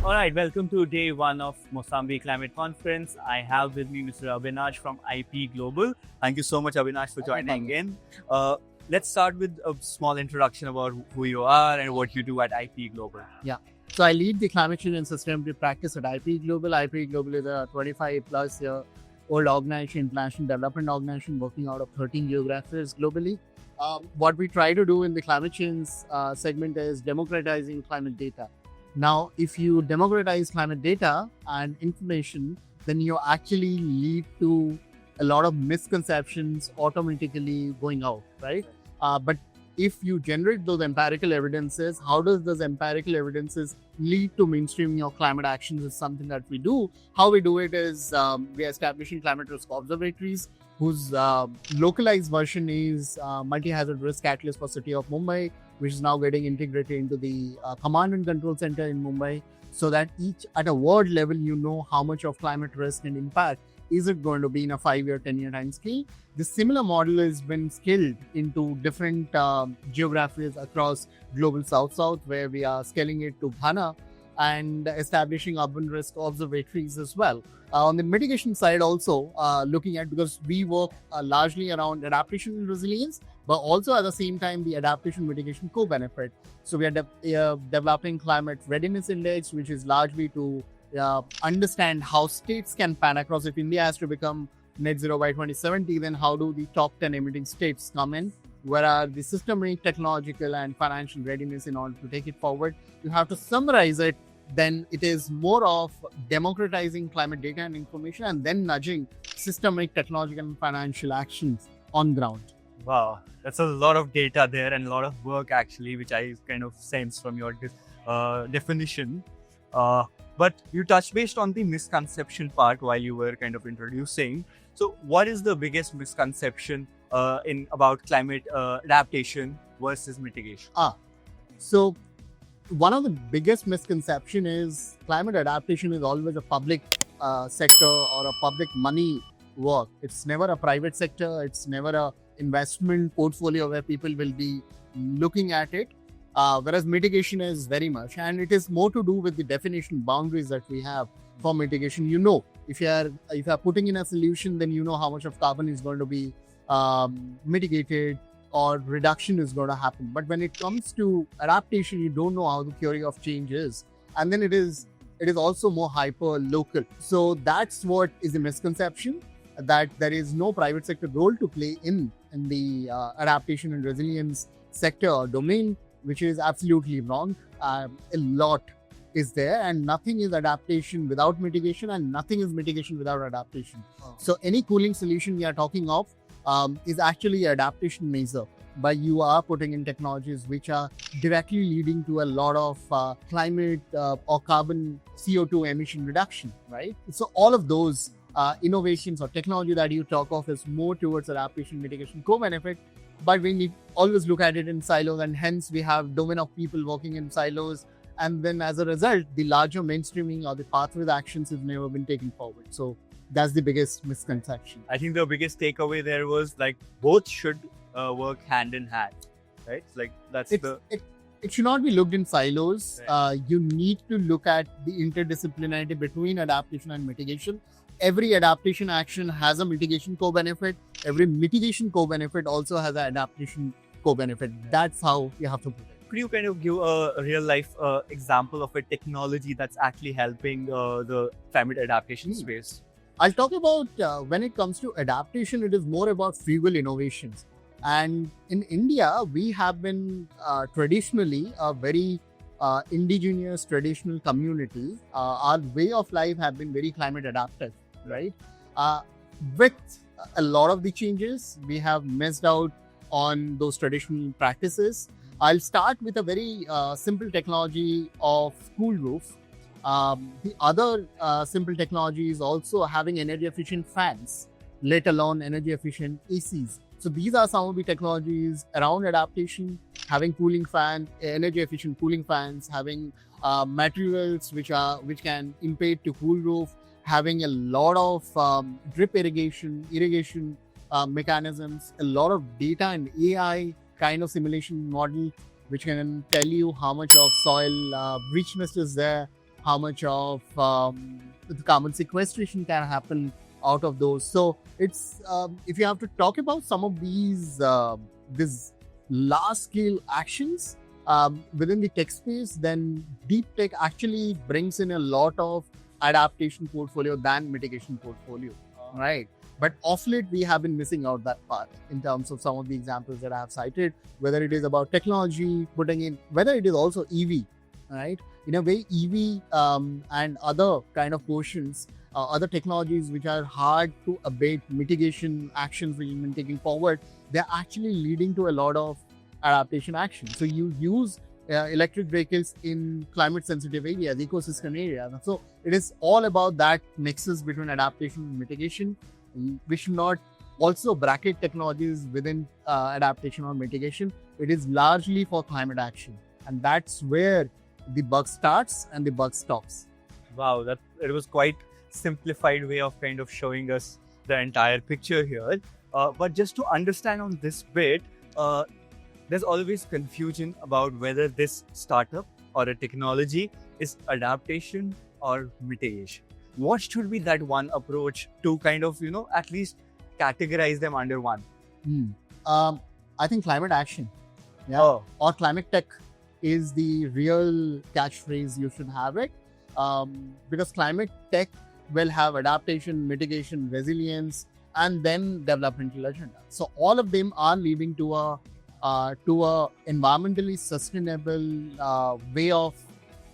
All right, welcome to day one of Mozambique Climate Conference. I have with me Mr. Abhinash from IPE Global. Thank you so much, Abhinash, for joining in. Let's start with a small introduction about who you are and what you do at IPE Global. Yeah. So I lead the climate change and sustainability practice at IPE Global. IPE Global is a 25 plus year old organization, international development organization working out of 13 geographies globally. What we try to do in the climate change segment is democratizing climate data. Now, if you democratize climate data and information, then you actually lead to a lot of misconceptions automatically going out, right? But if you generate those empirical evidences, how does those empirical evidences lead to mainstreaming of climate actions is something that we do. How we do it is we are establishing climate risk observatories whose localized version is multi-hazard risk catalyst for city of Mumbai, which is now getting integrated into the command and control center in Mumbai, so that each at a ward level, you know how much of climate risk and impact is it going to be in a 5-year, 10-year time scale. The similar model has been scaled into different geographies across global South-South, where we are scaling it to Ghana and establishing urban risk observatories as well. On the mitigation side also, looking at, because we work largely around adaptation and resilience, but also at the same time, the adaptation mitigation co-benefit. So we are developing climate readiness index, which is largely to understand how states can pan across. If India has to become net zero by 2070, then how do the top 10 emitting states come in? Where are the systemic, technological, and financial readiness in order to take it forward? You have to summarize it. Then it is more of democratizing climate data and information and then nudging systemic, technological, and financial actions on ground. Wow, that's a lot of data there and a lot of work actually, which I kind of sense from your definition. But you touched based on the misconception part while you were kind of introducing. So what is the biggest misconception in about climate adaptation versus mitigation? So one of the biggest misconception is climate adaptation is always a public sector or a public money work. It's never a private sector. It's never a investment portfolio where people will be looking at it. Whereas mitigation is very much, and it is more to do with the definition boundaries that we have for mitigation. You know, if you are putting in a solution, then you know how much of carbon is going to be mitigated or reduction is going to happen. But when it comes to adaptation, you don't know how the theory of change is, and then it is also more hyper local. So that's what is a misconception, that there is no private sector role to play in the adaptation and resilience sector or domain, which is absolutely wrong. A lot is there, and nothing is adaptation without mitigation, and nothing is mitigation without adaptation. So any cooling solution we are talking of is actually an adaptation measure, but you are putting in technologies which are directly leading to a lot of climate or carbon CO2 emission reduction, right? So all of those innovations or technology that you talk of is more towards adaptation, mitigation, co-benefit. But we need always look at it in silos, and hence we have domain of people working in silos. And then as a result, the larger mainstreaming or the pathway actions have never been taken forward. So that's the biggest misconception. I think the biggest takeaway there was like both should work hand in hand, right? Like it should not be looked in silos. Right. You need to look at the interdisciplinarity between adaptation and mitigation. Every adaptation action has a mitigation co-benefit. Every mitigation co-benefit also has an adaptation co-benefit. That's how you have to put it. Could you kind of give a real life example of a technology that's actually helping the climate adaptation space? I'll talk about when it comes to adaptation, it is more about frugal innovations. And in India, we have been traditionally a very indigenous traditional community. Our way of life have been very climate adaptive, right? With a lot of the changes, we have missed out on those traditional practices. I'll start with a very simple technology of school roof. The other simple technology is also having energy efficient fans, let alone energy efficient ACs. So these are some of the technologies around adaptation, having cooling fan, energy efficient cooling fans, having materials which can impede to cool roof, having a lot of drip irrigation mechanisms, a lot of data and AI kind of simulation model, which can tell you how much of soil richness is there, how much of the carbon sequestration can happen out of those. So it's if you have to talk about some of these large scale actions within the tech space, then deep tech actually brings in a lot of adaptation portfolio than mitigation portfolio, right? But of late, we have been missing out that part in terms of some of the examples that I have cited, whether it is about technology, putting in, whether it is also EV, right? In a way, EV and other kind of portions, other technologies which are hard to abate mitigation actions which have been taking forward, they're actually leading to a lot of adaptation action. So you use electric vehicles in climate sensitive areas, ecosystem areas. So it is all about that nexus between adaptation and mitigation. We should not also bracket technologies within adaptation or mitigation. It is largely for climate action. And that's where the bug starts and the bug stops. Wow, it was quite simplified way of kind of showing us the entire picture here. But just to understand on this bit, there's always confusion about whether this startup or a technology is adaptation or mitigation. What should be that one approach to kind of, at least categorize them under one? I think climate action, or climate tech is the real catchphrase you should have it, because climate tech will have adaptation, mitigation, resilience, and then developmental agenda. So all of them are leading to a environmentally sustainable way of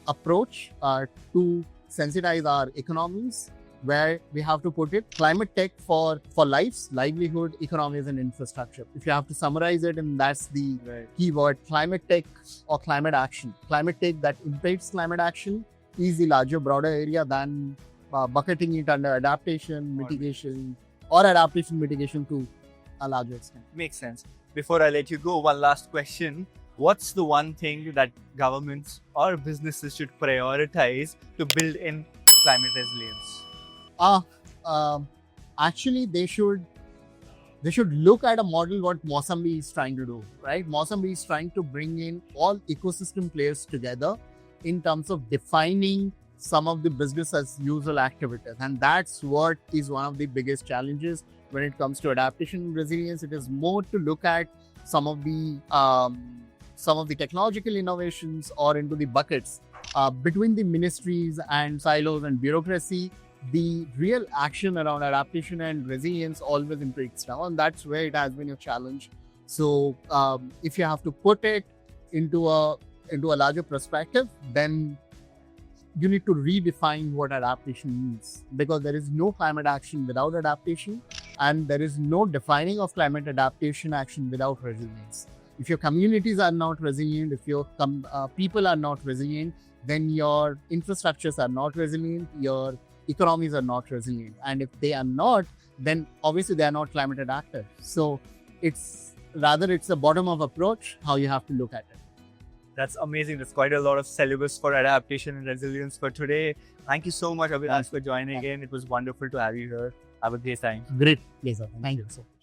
approach to sensitize our economies, where we have to put it climate tech for lives, livelihood, economies, and infrastructure. If you have to summarize it, and that's the keyword, climate tech or climate action. Climate tech that impacts climate action is the larger, broader area than bucketing it under adaptation, mitigation, or adaptation mitigation to a larger extent. Makes sense. Before I let you go, one last question. What's the one thing that governments or businesses should prioritize to build in climate resilience? Actually, they should look at a model what Mosambik is trying to do, right? Mosambik is trying to bring in all ecosystem players together in terms of defining some of the business as usual activities. And that's what is one of the biggest challenges when it comes to adaptation and resilience. It is more to look at some of the technological innovations or into the buckets between the ministries and silos and bureaucracy. The real action around adaptation and resilience always breaks down, and that's where it has been a challenge. So if you have to put it into a larger perspective, then you need to redefine what adaptation means, because there is no climate action without adaptation, and there is no defining of climate adaptation action without resilience. If your communities are not resilient, if your people are not resilient, then your infrastructures are not resilient, your economies are not resilient. And if they are not, then obviously they are not climate adaptive. So it's a bottom-up approach, how you have to look at it. That's amazing. There's quite a lot of syllabus for adaptation and resilience for today. Thank you so much, Abhinash, for joining in. It was wonderful to have you here. Have a great time. Great pleasure. Thank you so much.